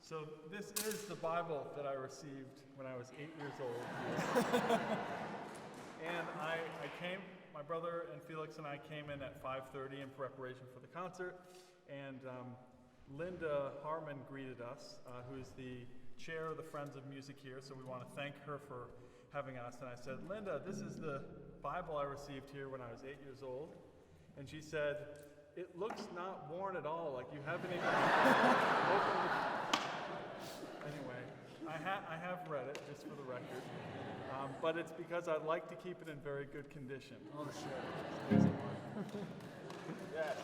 So this is the Bible that I received when I was 8 years old. And I came, my brother and Felix and I came in at 5:30 in preparation for the concert, and Linda Harmon greeted us, who's the chair of the Friends of Music here, so we want to thank her for having us. And I said, Linda, this is the Bible I received here when I was 8 years old. And she said, it looks not worn at all, like you haven't even opened it. Anyway, I have read it, just for the record. But it's because I'd like to keep it in very good condition. Oh, sure. Yes.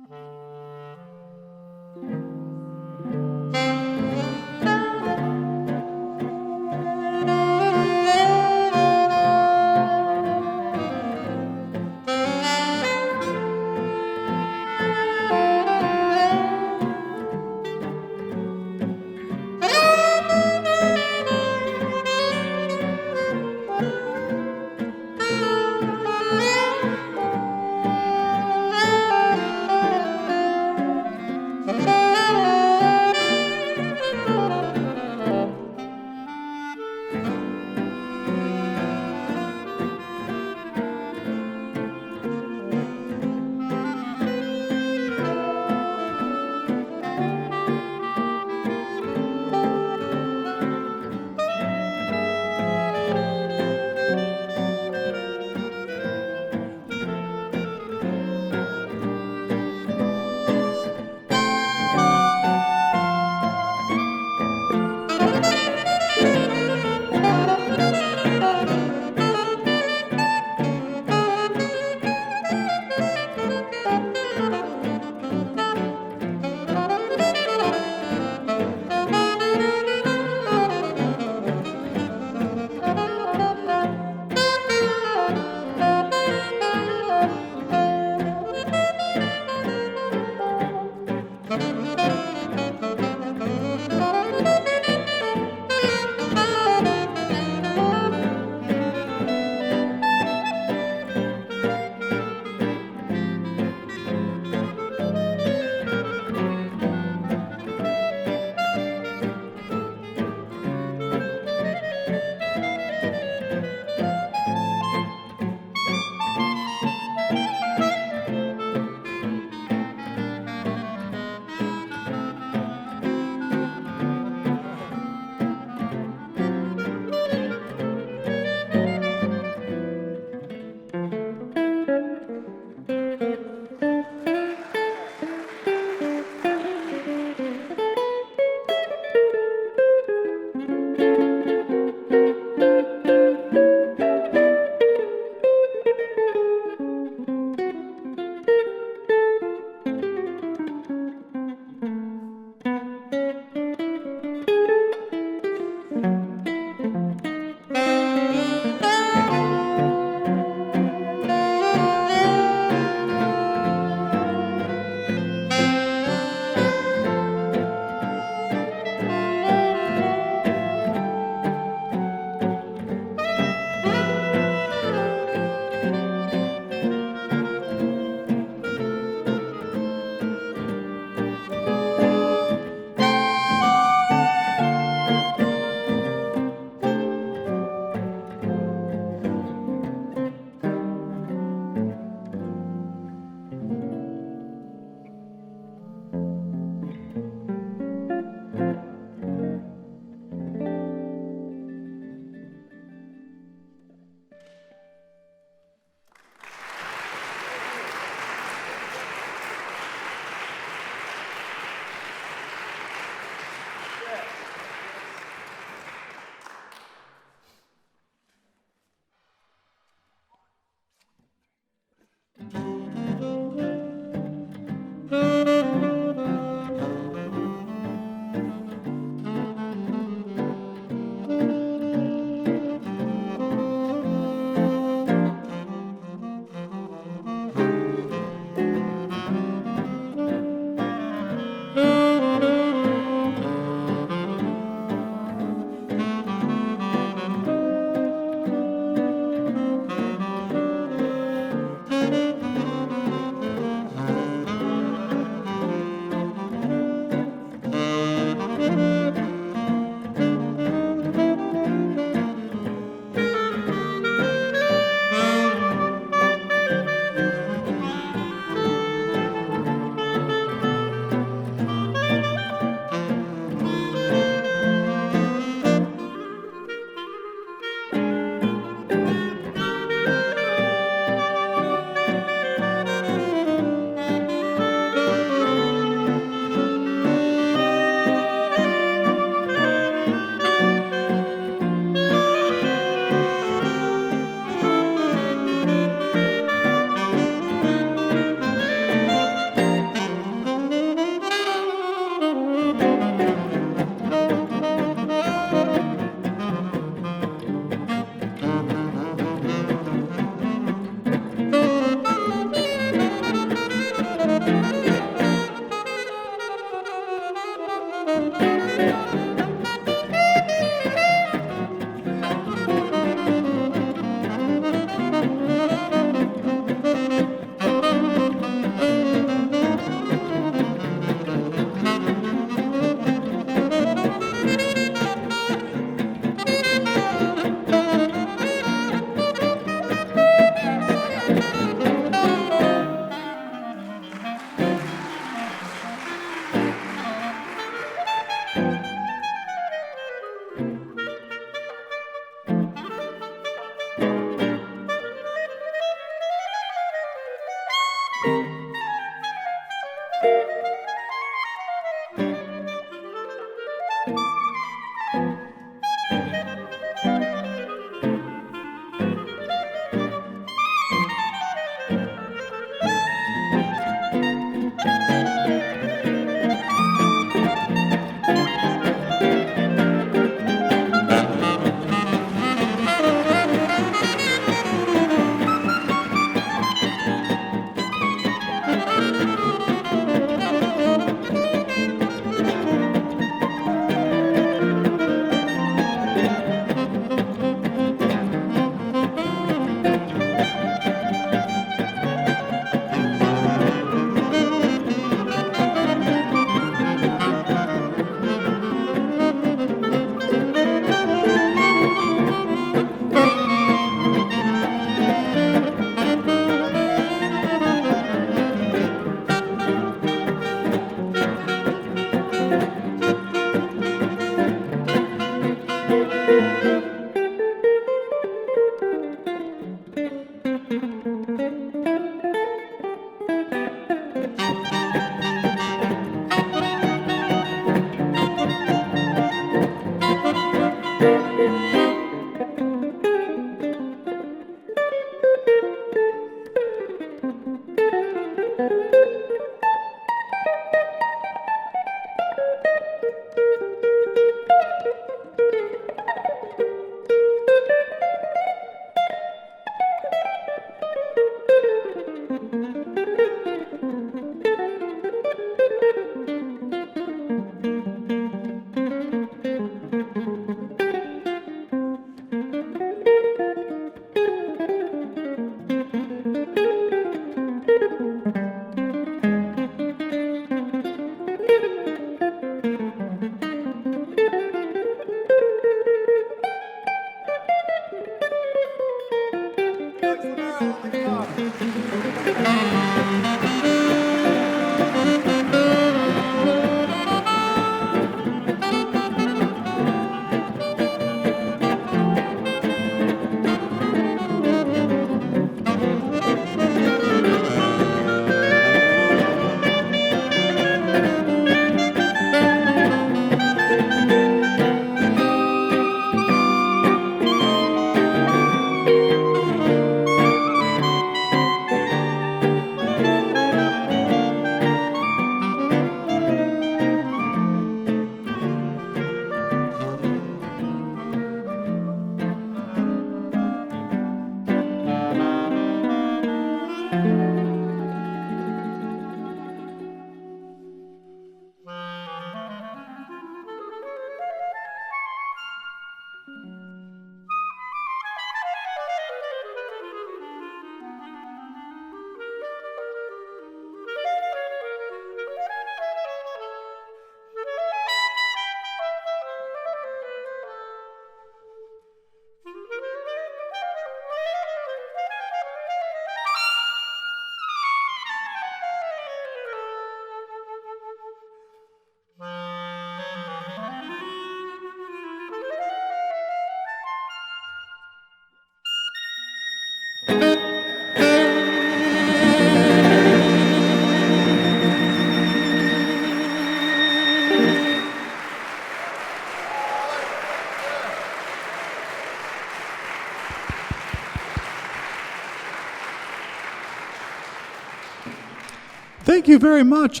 Thank you very much.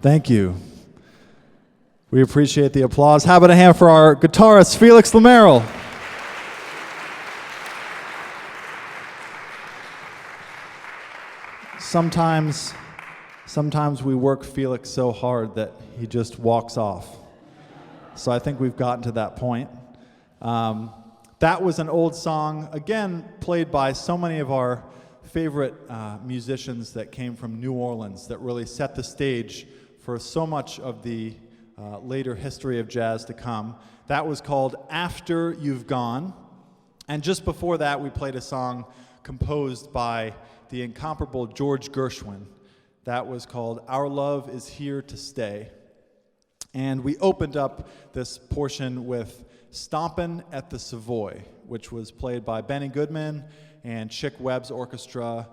Thank you. We appreciate the applause. How about a hand for our guitarist, Felix Lemerle? sometimes we work Felix so hard that he just walks off. So I think we've gotten to that point. That was an old song, again, played by so many of our favorite musicians that came from New Orleans that really set the stage for so much of the later history of jazz to come. That was called After You've Gone. And just before that, we played a song composed by the incomparable George Gershwin. That was called Our Love Is Here to Stay. And we opened up this portion with Stompin' at the Savoy, which was played by Benny Goodman and Chick Webb's orchestra,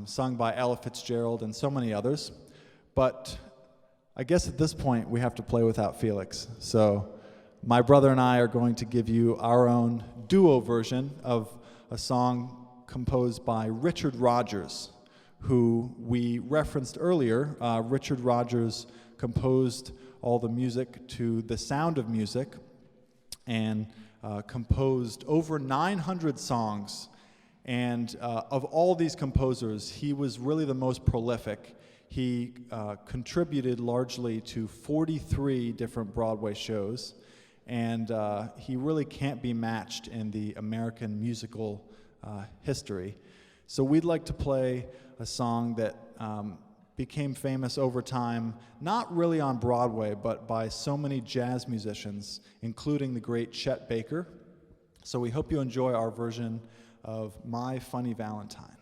sung by Ella Fitzgerald and so many others. But I guess at this point we have to play without Felix. So my brother and I are going to give you our own duo version of a song composed by Richard Rodgers, who we referenced earlier. Richard Rodgers composed all the music to The Sound of Music and composed over 900 songs. And of all these composers, he was really the most prolific. He contributed largely to 43 different Broadway shows, and he really can't be matched in the American musical history. So we'd like to play a song that became famous over time, not really on Broadway, but by so many jazz musicians, including the great Chet Baker. So we hope you enjoy our version of My Funny Valentine.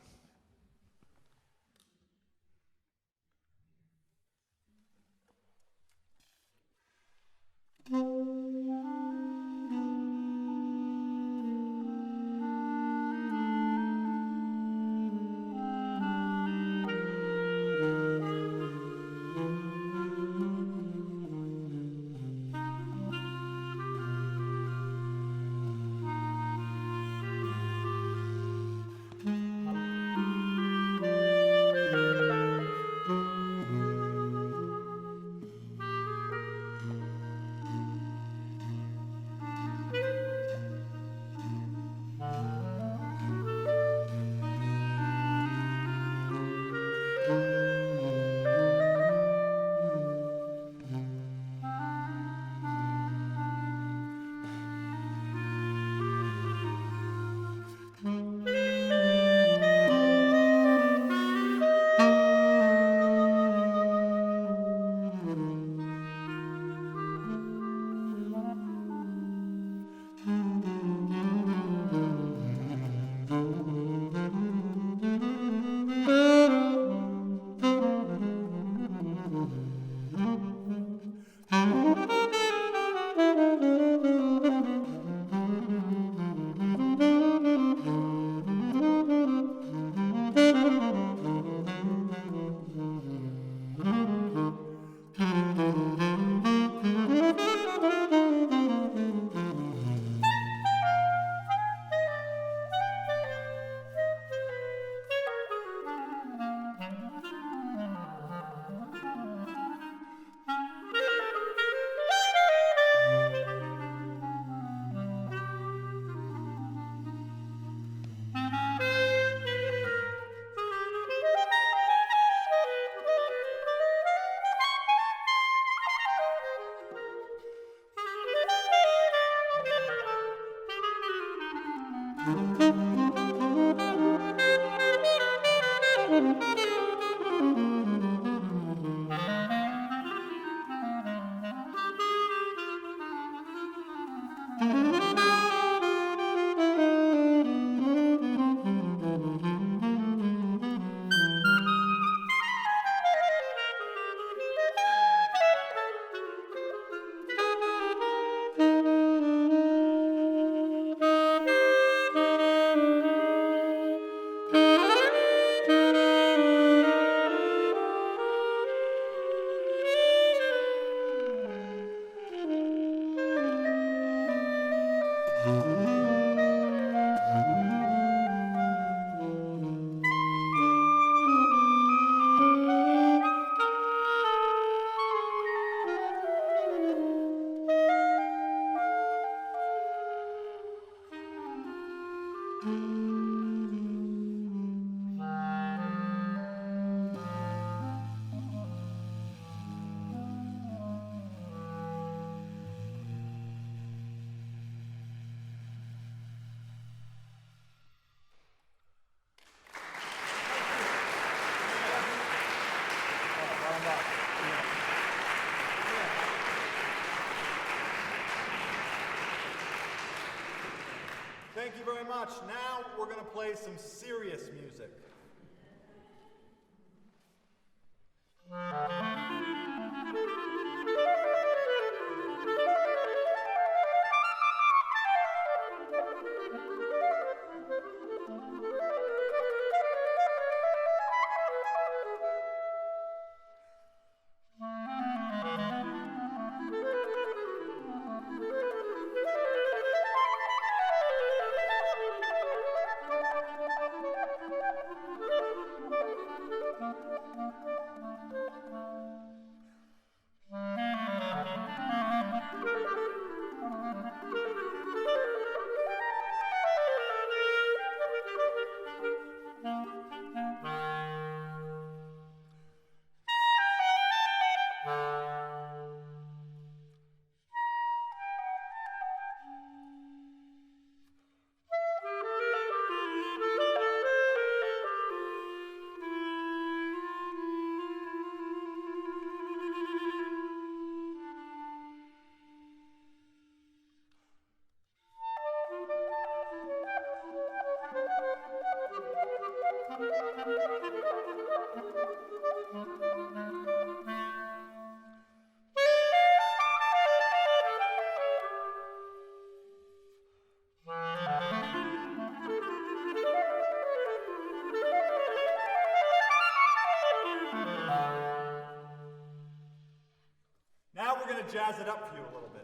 Thank you very much. Now we're going to play some serious music. Now we're going to jazz it up for you a little bit.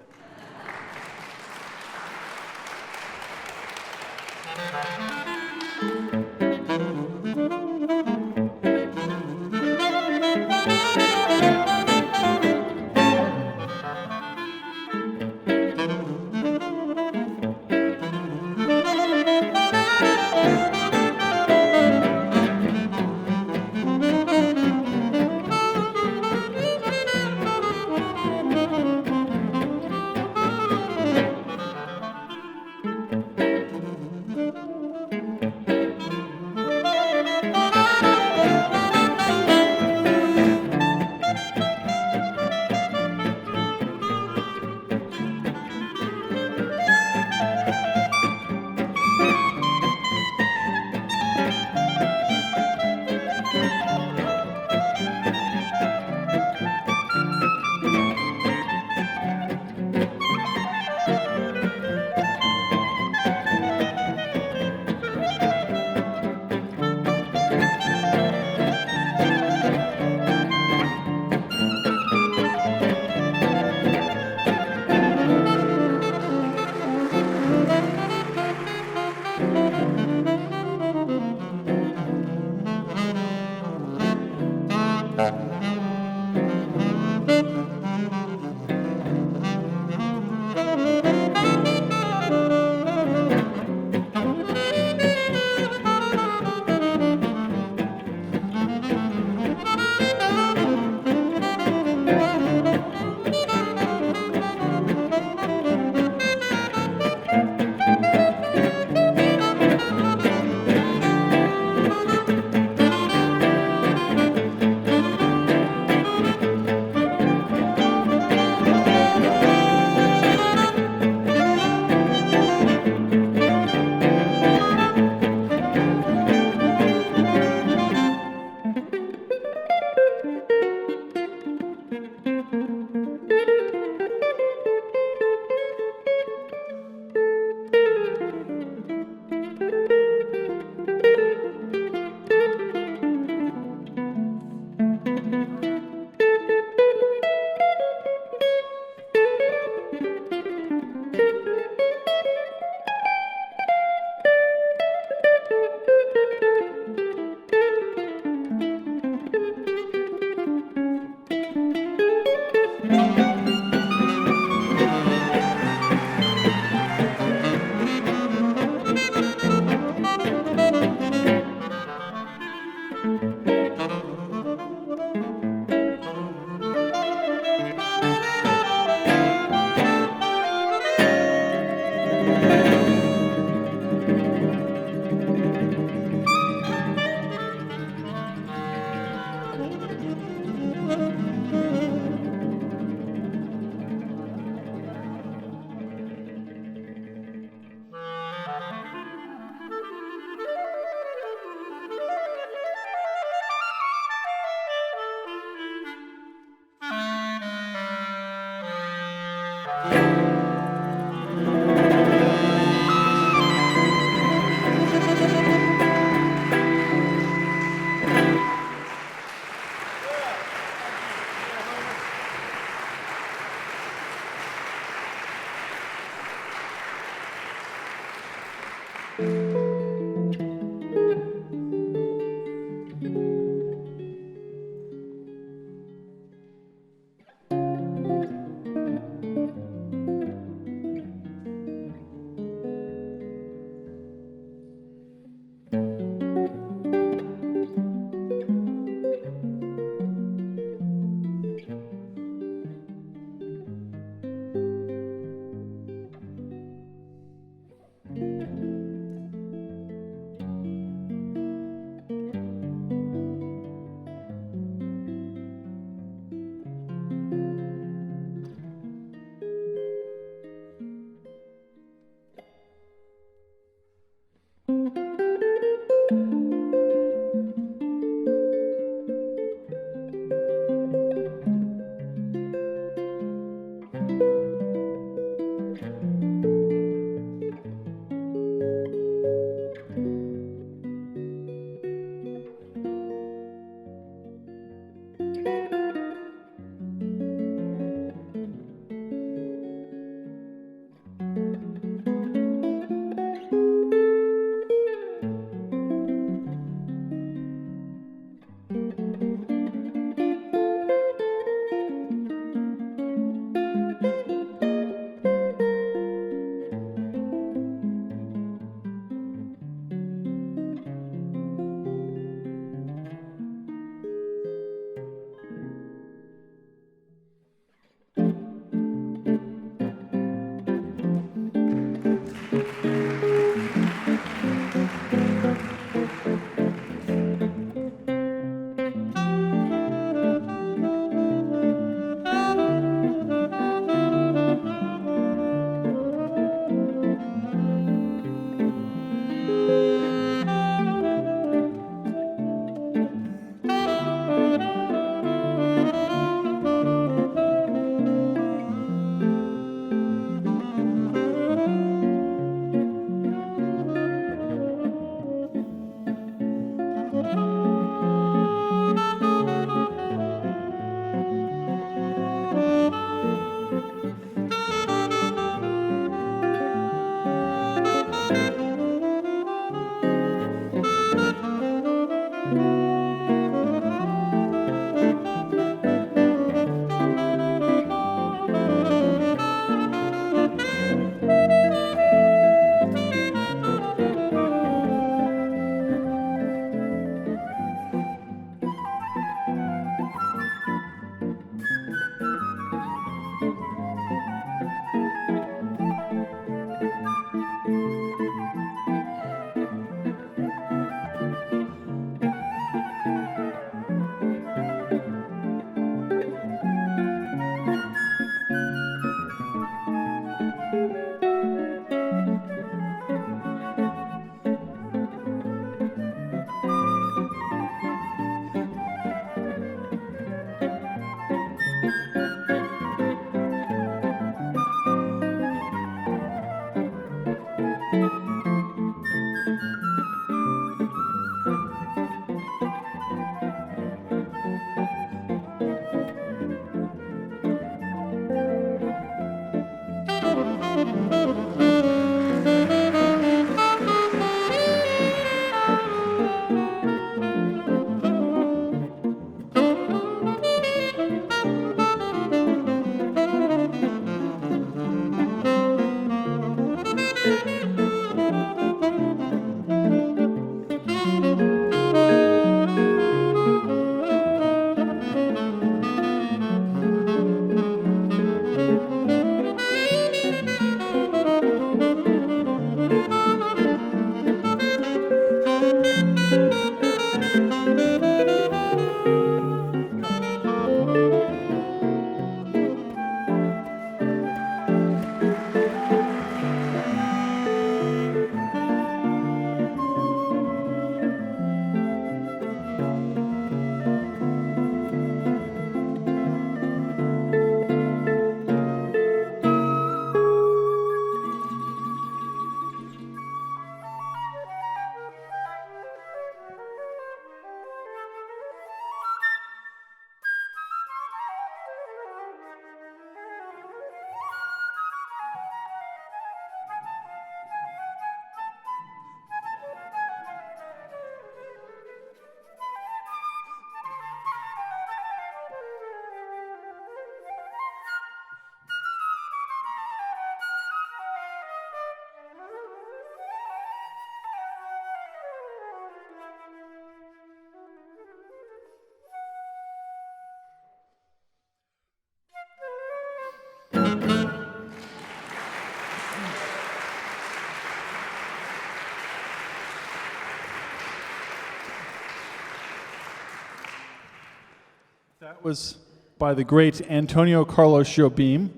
That was by the great Antonio Carlos Jobim,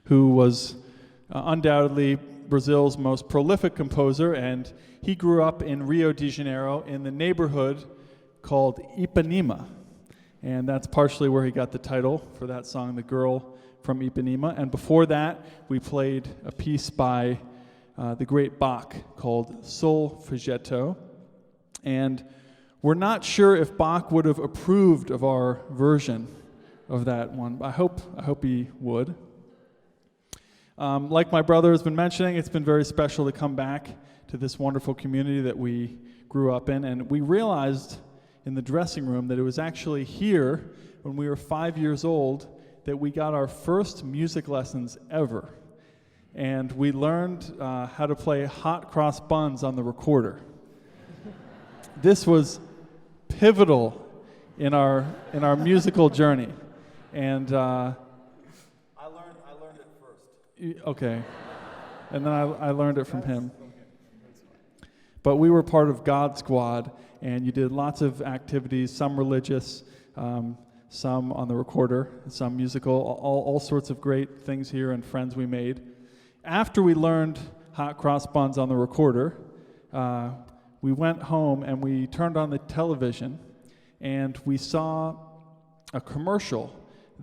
who was undoubtedly Brazil's most prolific composer, and he grew up in Rio de Janeiro in the neighborhood called Ipanema. And that's partially where he got the title for that song, The Girl from Ipanema. And before that, we played a piece by the great Bach called Solfeggetto. And we're not sure if Bach would have approved of our version of that one. I hope he would. Like my brother has been mentioning, it's been very special to come back to this wonderful community that we grew up in. And we realized in the dressing room that it was actually here when we were 5 years old that we got our first music lessons ever. And we learned how to play hot cross buns on the recorder. This was pivotal in our musical journey. And I learned it first. Okay. And then I learned it from him. But we were part of God Squad, and you did lots of activities, some religious, some on the recorder, some musical, all sorts of great things here and friends we made. After we learned hot cross buns on the recorder, we went home and we turned on the television and we saw a commercial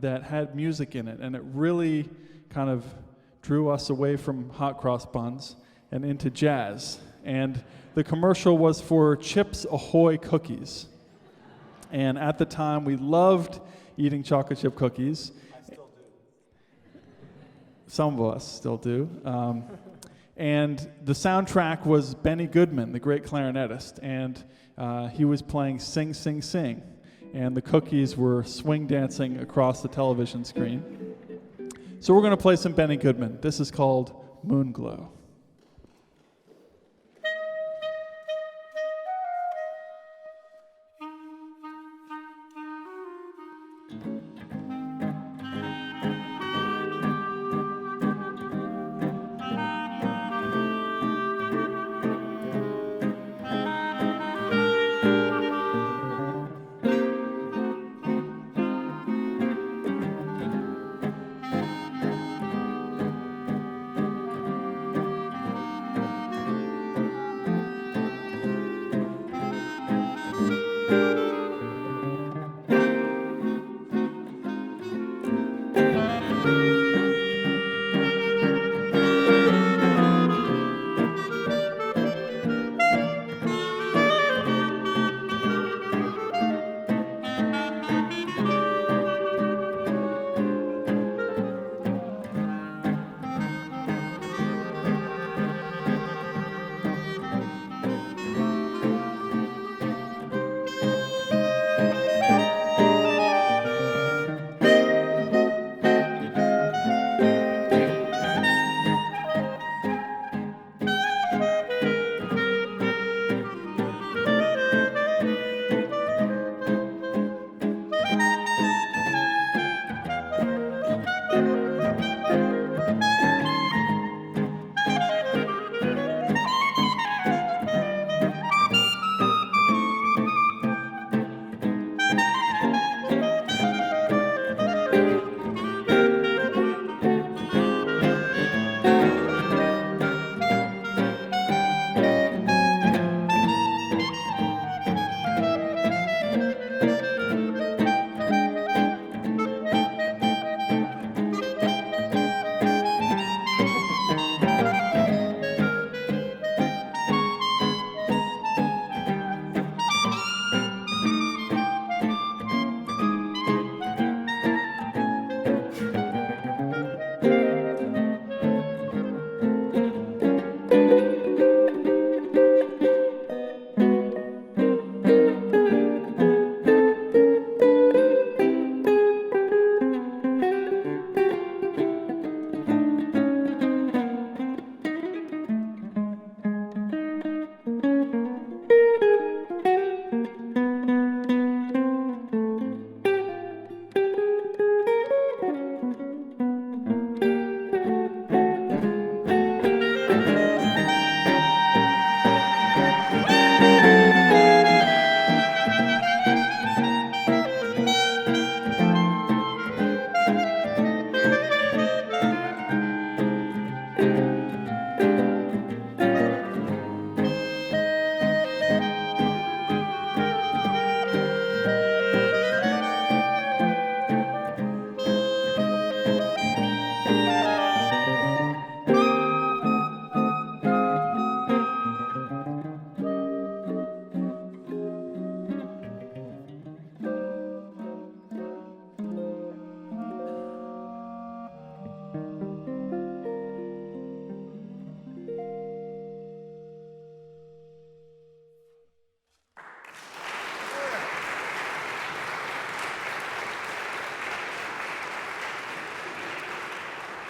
that had music in it, and it really kind of drew us away from hot cross buns and into jazz. And the commercial was for Chips Ahoy cookies. And at the time, we loved eating chocolate chip cookies. I still do. Some of us still do. And the soundtrack was Benny Goodman, the great clarinetist, and he was playing Sing, Sing, Sing, and the cookies were swing dancing across the television screen. So we're going to play some Benny Goodman. This is called Moonglow.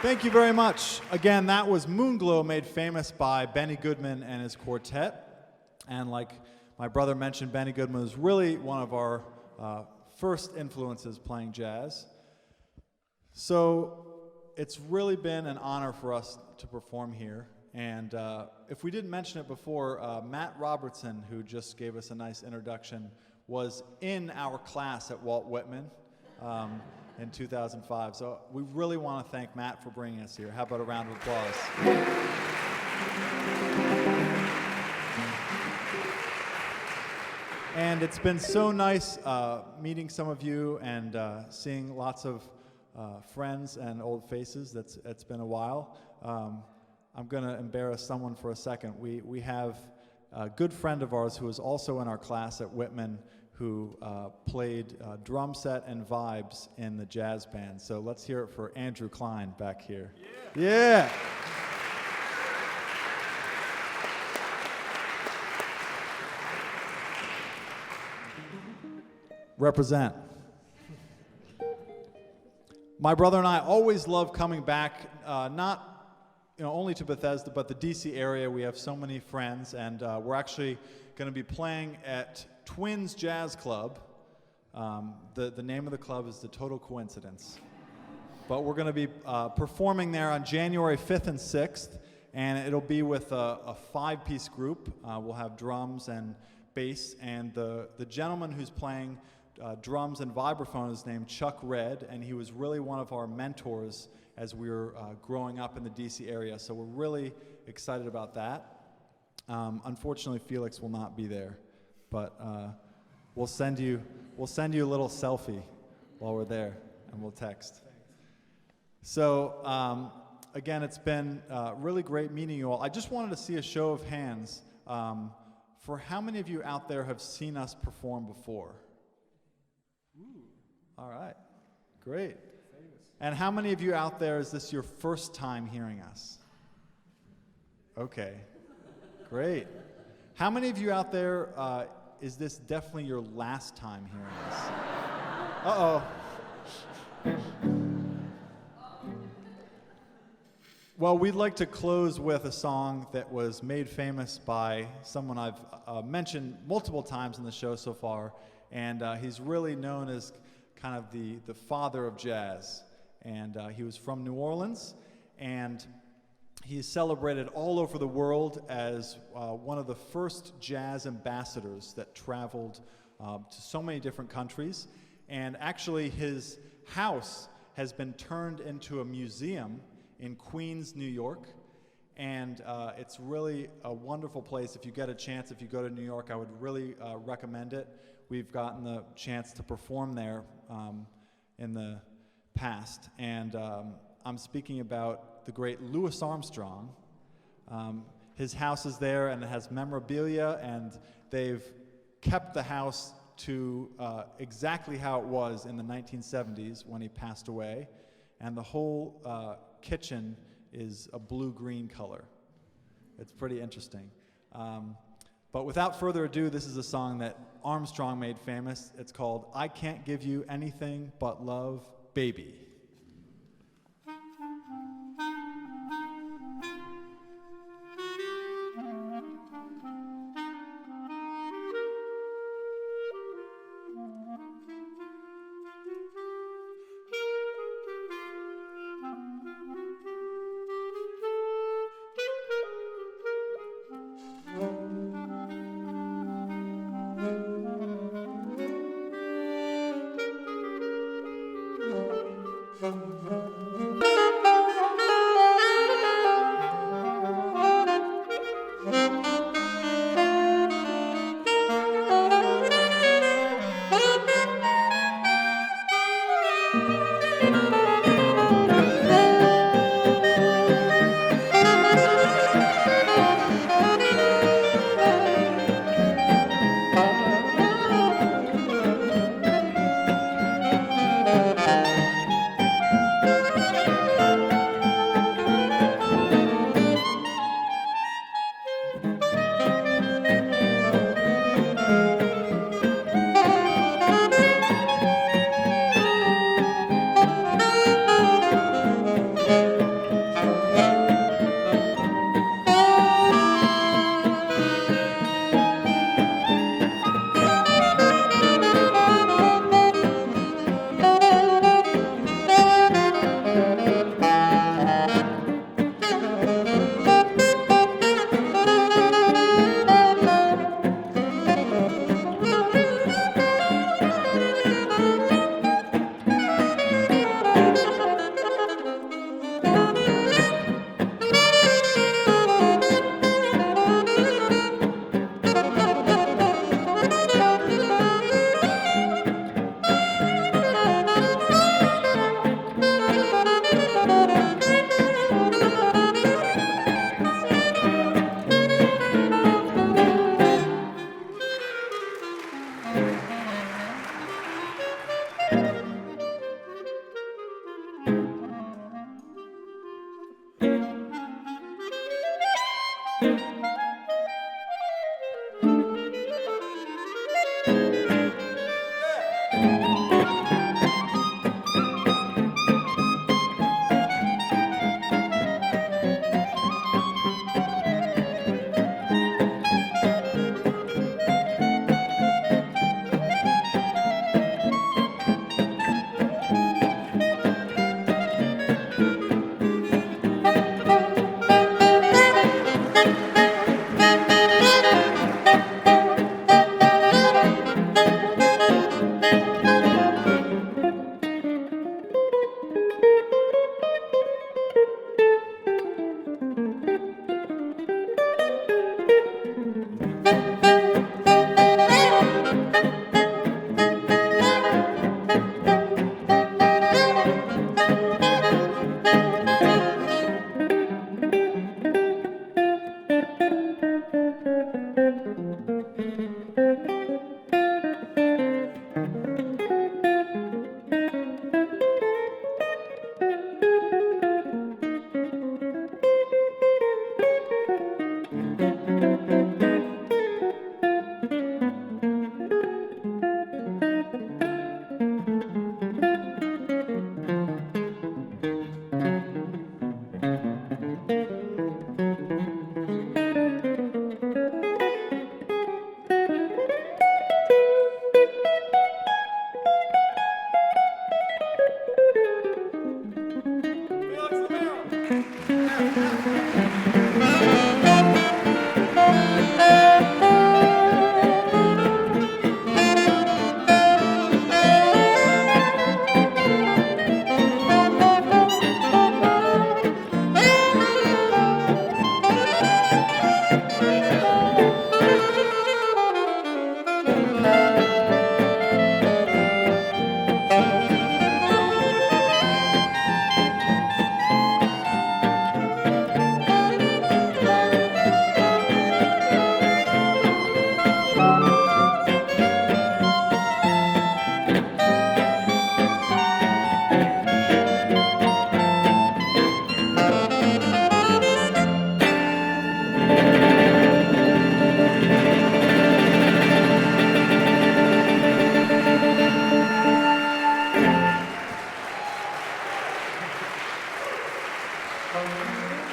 Thank you very much. Again, that was Moonglow, made famous by Benny Goodman and his quartet. And like my brother mentioned, Benny Goodman was really one of our first influences playing jazz. So it's really been an honor for us to perform here. And if we didn't mention it before, Matt Robertson, who just gave us a nice introduction, was in our class at Walt Whitman in 2005. So we really want to thank Matt for bringing us here. How about a round of applause? And it's been so nice meeting some of you and seeing lots of friends and old faces. It's been a while. I'm going to embarrass someone for a second. We have a good friend of ours who was also in our class at Whitman who played drum set and vibes in the jazz band. So let's hear it for Andrew Klein back here. Yeah. Represent. My brother and I always love coming back, not only to Bethesda, but the DC area. We have so many friends, and we're actually going to be playing at Twins Jazz Club. The name of the club is the Total Coincidence. But we're going to be performing there on January 5th and 6th, and it'll be with a five-piece group. We'll have drums and bass, and the gentleman who's playing drums and vibraphone is named Chuck Red, and he was really one of our mentors as we were growing up in the DC area. So we're really excited about that. Unfortunately, Felix will not be there, but we'll send you a little selfie while we're there, and we'll text. So again, it's been really great meeting you all. I just wanted to see a show of hands for how many of you out there have seen us perform before? Ooh. All right, great. And how many of you out there, is this your first time hearing us? Okay, great. How many of you out there, is this definitely your last time hearing us? Uh-oh. Well, we'd like to close with a song that was made famous by someone I've mentioned multiple times in the show so far, and he's really known as kind of the father of jazz. And he was from New Orleans, and he's celebrated all over the world as one of the first jazz ambassadors that traveled to so many different countries. And actually, his house has been turned into a museum in Queens, New York. And it's really a wonderful place. If you get a chance, if you go to New York, I would really recommend it. We've gotten the chance to perform there in the past, and I'm speaking about the great Louis Armstrong. His house is there, and it has memorabilia, and they've kept the house to exactly how it was in the 1970s when he passed away, and the whole kitchen is a blue-green color. It's pretty interesting. But without further ado, this is a song that Armstrong made famous. It's called I Can't Give You Anything But Love, Baby.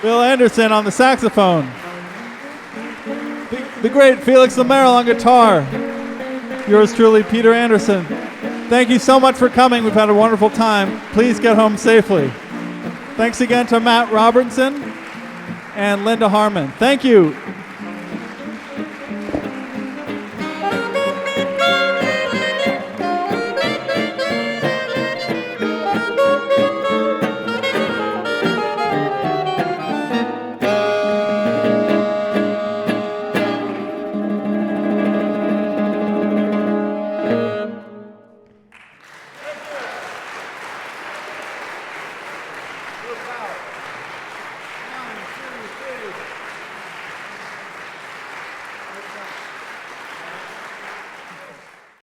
Bill Anderson on the saxophone. The great Felix Lemerle on guitar. Yours truly, Peter Anderson. Thank you so much for coming. We've had a wonderful time. Please get home safely. Thanks again to Matt Robertson and Linda Harmon. Thank you.